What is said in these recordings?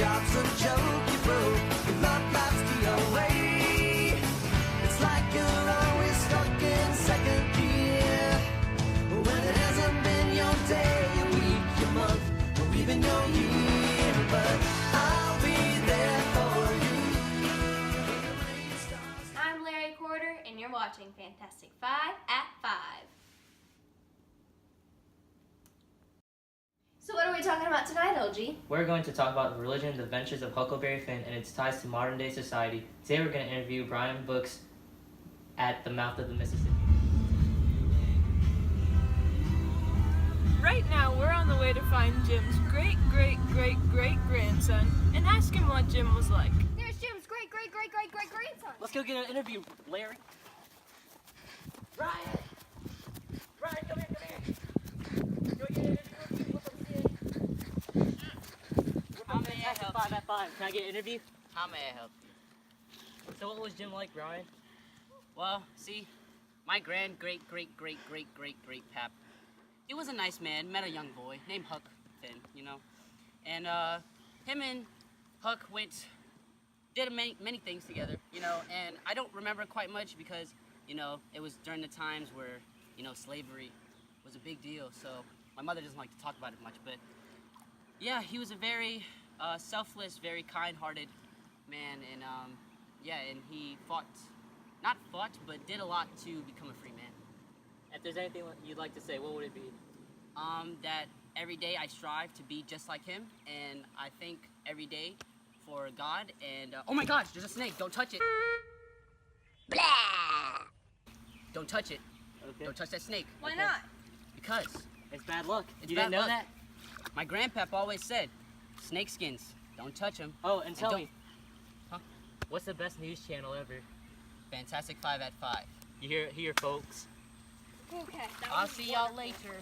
job's a joke, you broke, your love life's the away. It's like you're always stuck in second gear, when it hasn't been your day, your week, your month, or even your year. But I'll be there for you. I'm Laurie Carter, and you're watching Fantastic 5 at 5. So what are we talking about tonight, LG? We're going to talk about the religion and the adventures of Huckleberry Finn and its ties to modern-day society. Today we're going to interview Bryln Brooks at the mouth of the Mississippi. Right now, we're on the way to find Jim's great-great-great-great-grandson and ask him what Jim was like. There's Jim's great-great-great-great-great-grandson. Let's go get an interview, Larry. Ryan, come here. Go get an interview. How may I help 5 at 5. Can I get an interview? How may I help you? So what was Jim like, Ryan? Well, see, my great-great-great-great-great-great-great-pap, he was a nice man, met a young boy named Huck, Finn, you know. And him and Huck did many things together, you know, and I don't remember quite much because, you know, it was during the times where, you know, slavery was a big deal, so my mother doesn't like to talk about it much, but yeah, he was a very selfless, very kind-hearted man, and and he but did a lot to become a free man. If there's anything you'd like to say, what would it be? That every day I strive to be just like him, and I think every day for God, and oh my gosh, there's a snake, don't touch it. Blah! Don't touch it. Okay. Don't touch that snake. Why not? Because It's bad luck. it's You bad didn't know luck. that? My grandpap always said, snake skins, don't touch them. Oh, and tell don't- me. Huh? What's the best news channel ever? Fantastic 5 at 5. You hear it here, folks. Okay. I'll see y'all later.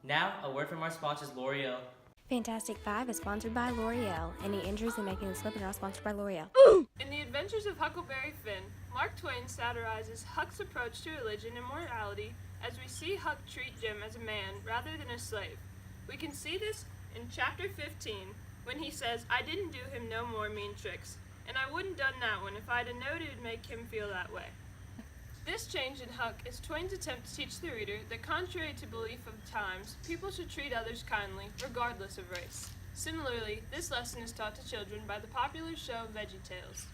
Now, a word from our sponsors, L'Oreal. Fantastic 5 is sponsored by L'Oreal. Any injuries in making the slip are not sponsored by L'Oreal. In The Adventures of Huckleberry Finn, Mark Twain satirizes Huck's approach to religion and morality as we see Huck treat Jim as a man rather than a slave. We can see this in chapter 15 when he says, "I didn't do him no more mean tricks, and I wouldn't done that one if I'd a knowed it'd make him feel that way." This change in Huck is Twain's attempt to teach the reader that contrary to belief of the times, people should treat others kindly, regardless of race. Similarly, this lesson is taught to children by the popular show VeggieTales.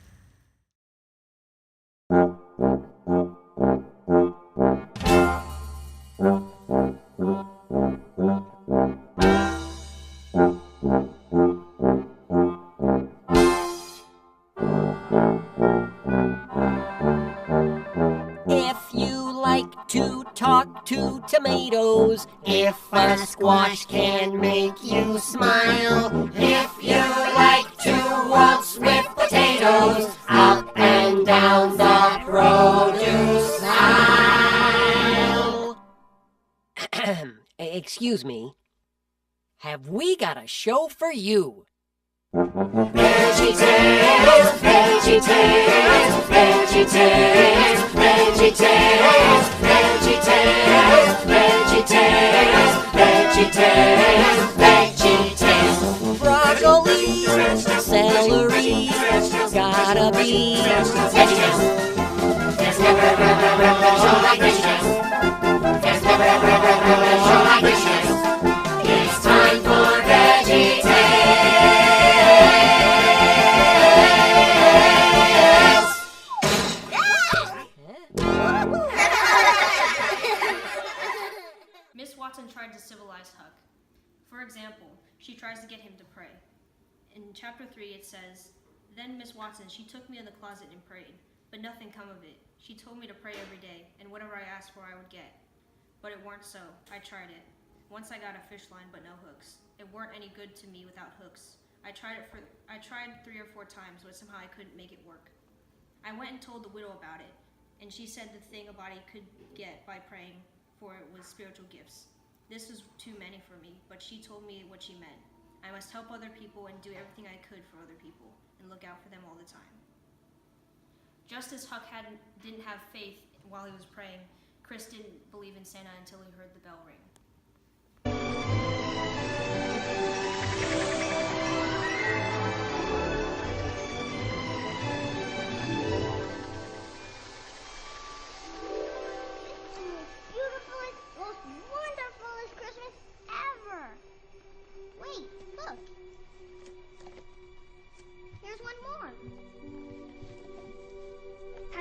If you like to talk to tomatoes, if a squash can make you smile, if you like to waltz with potatoes, up and down the produce aisle. Excuse me. Have we got a show for you? VeggieTales, VeggieTales, VeggieTales, VeggieTales, VeggieTales, VeggieTales, VeggieTales, VeggieTales. Broccoli, celery, gotta be VeggieTales. There's never a show like VeggieTales. There's never a show like VeggieTales. It's time for VeggieTales. Miss Watson tried to civilize Huck. For example, she tries to get him to pray. In chapter 3 it says, "Then Miss Watson, she took me in the closet and prayed, but nothing come of it. She told me to pray every day, and whatever I asked for I would get. But it weren't so. I tried it. Once I got a fish line, but no hooks. It weren't any good to me without hooks. I tried 3 or 4 times, but somehow I couldn't make it work. I went and told the widow about it, and she said the thing a body could get by praying for it was spiritual gifts. This was too many for me, but she told me what she meant. I must help other people and do everything I could for other people, and look out for them all the time." Just as Huck didn't have faith while he was praying, Chris didn't believe in Santa until he heard the bell ring.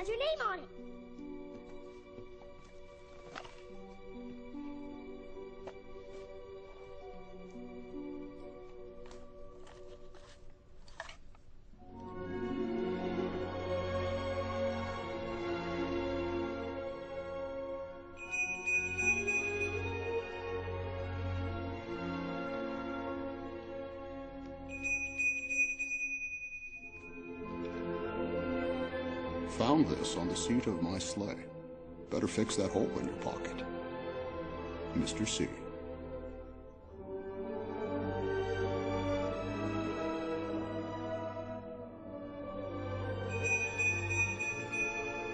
has your name on it. Found this on the seat of my sleigh. Better fix that hole in your pocket. Mr. C.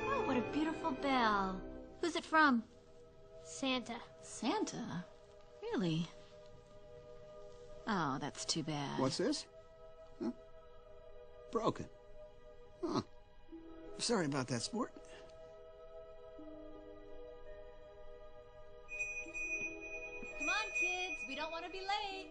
Oh, what a beautiful bell. Who's it from? Santa. Santa? Really? Oh, that's too bad. What's this? Huh? Broken. Huh. Sorry about that, sport. Come on, kids. We don't want to be late.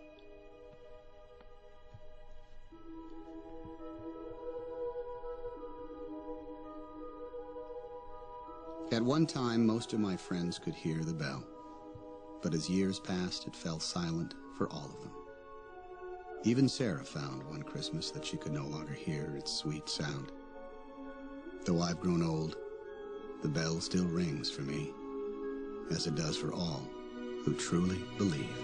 At one time, most of my friends could hear the bell. But as years passed, it fell silent for all of them. Even Sarah found one Christmas that she could no longer hear its sweet sound. Though I've grown old, the bell still rings for me, as it does for all who truly believe.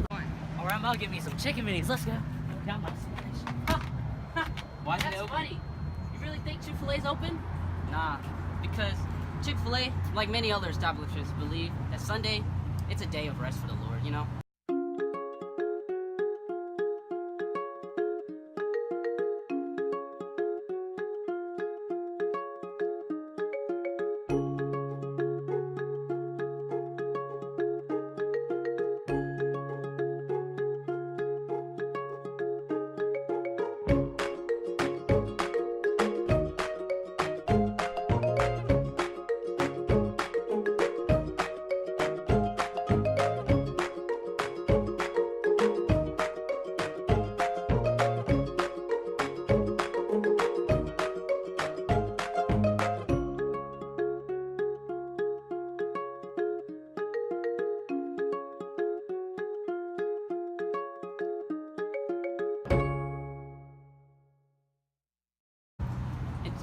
Alright, I'm gonna get me some chicken minis. Let's go. Got my sandwich. Why is it open? Funny. You really think Chick-fil-A's open? Nah, because Chick-fil-A, like many other establishments, believe that Sunday, it's a day of rest for the Lord, you know?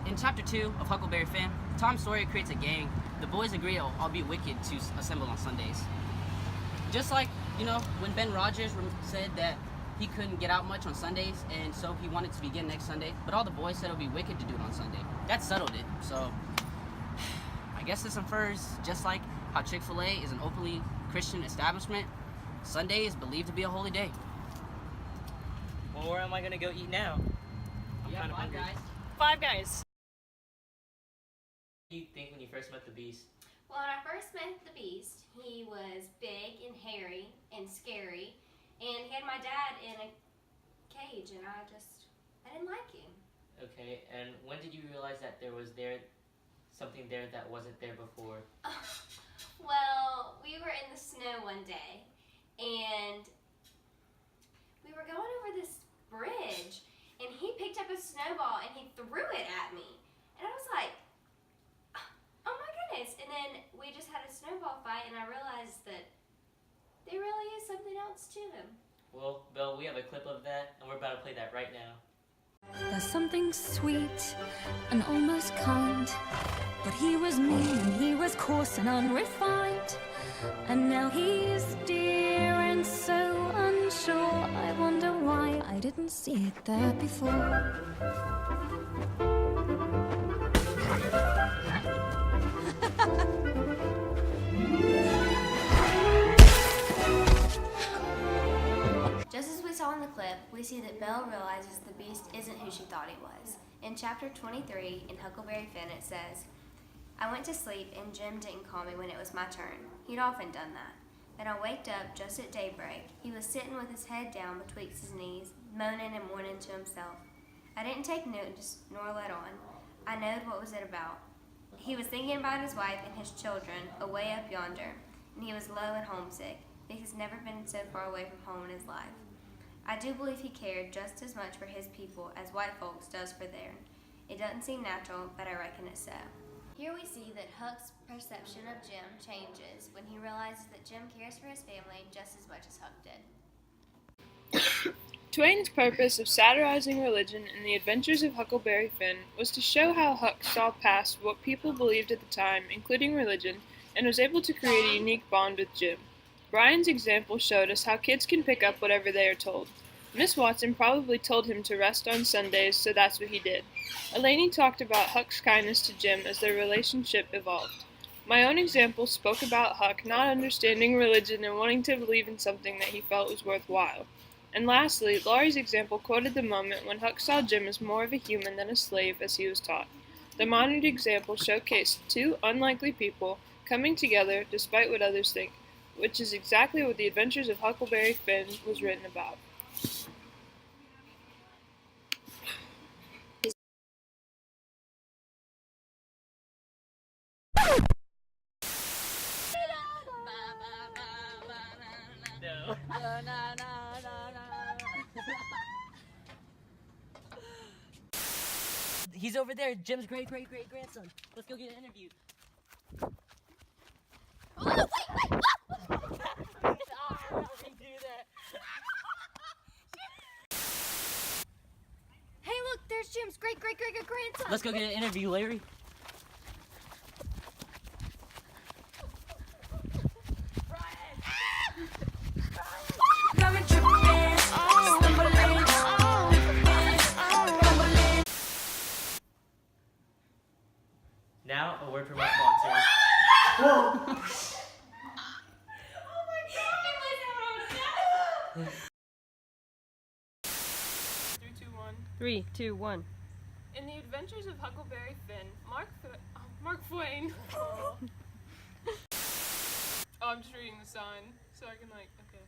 In Chapter 2 of Huckleberry Finn, Tom Sawyer creates a gang. The boys agree it'll all be wicked to assemble on Sundays. Just like, you know, when Ben Rogers said that he couldn't get out much on Sundays, and so he wanted to begin next Sunday, but all the boys said it would be wicked to do it on Sunday. That settled it, so I guess this infers, just like how Chick-fil-A is an openly Christian establishment, Sunday is believed to be a holy day. Well, where am I gonna go eat now? I'm kind of hungry. Guys. Five Guys. What do you think when you first met the Beast? Well, when I first met the Beast, he was big and hairy and scary, and he had my dad in a cage, and I didn't like him. Okay, and when did you realize that there was something there that wasn't there before? Well, we were in the snow one day, and we were going over this bridge, and he picked up a snowball and he threw it at me, and I was like, oh my goodness. And then we just had a snowball fight, and I realized that there really is something else to him. Well, Bill, we have a clip of that, and we're about to play that right now. There's something sweet and almost kind, but he was mean and he was coarse and unrefined, and now he's dear and so unsure. I wonder why I didn't see it there before. Just as we saw in the clip, we see that Belle realizes the Beast isn't who she thought he was. In chapter 23 in Huckleberry Finn it says, I went to sleep and Jim didn't call me when it was my turn. He'd often done that. Then I waked up just at daybreak. He was sitting with his head down betwixt his knees, moaning and mourning to himself. I didn't take notice nor let on. I knowed what was it about. He was thinking about his wife and his children away up yonder, and he was low and homesick, because he's never been so far away from home in his life. I do believe he cared just as much for his people as white folks does for theirs. It doesn't seem natural, but I reckon it's so. Here we see that Huck's perception of Jim changes when he realizes that Jim cares for his family just as much as Huck did. Twain's purpose of satirizing religion in The Adventures of Huckleberry Finn was to show how Huck saw past what people believed at the time, including religion, and was able to create a unique bond with Jim. Brian's example showed us how kids can pick up whatever they are told. Miss Watson probably told him to rest on Sundays, so that's what he did. Alaney talked about Huck's kindness to Jim as their relationship evolved. My own example spoke about Huck not understanding religion and wanting to believe in something that he felt was worthwhile. And lastly, Laurie's example quoted the moment when Huck saw Jim as more of a human than a slave as he was taught. The modern example showcased two unlikely people coming together despite what others think, which is exactly what The Adventures of Huckleberry Finn was written about. He's over there, Jim's great-great-great-grandson. Let's go get an interview. Oh, wait! Hey, look, there's Jim's great-great-great-grandson. Let's go get an interview, Larry. Now, a word from our sponsors. Oh my god! 3, 2, 1. In The Adventures of Huckleberry Finn, Mark Twain. Oh, I'm just reading the sign, so I can okay.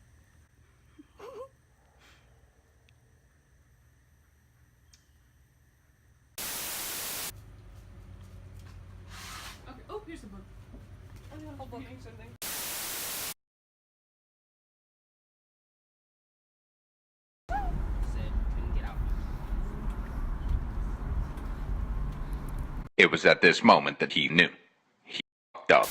Okay. Oh, here's the book. I'm reading something. It was at this moment that he knew. He fucked up.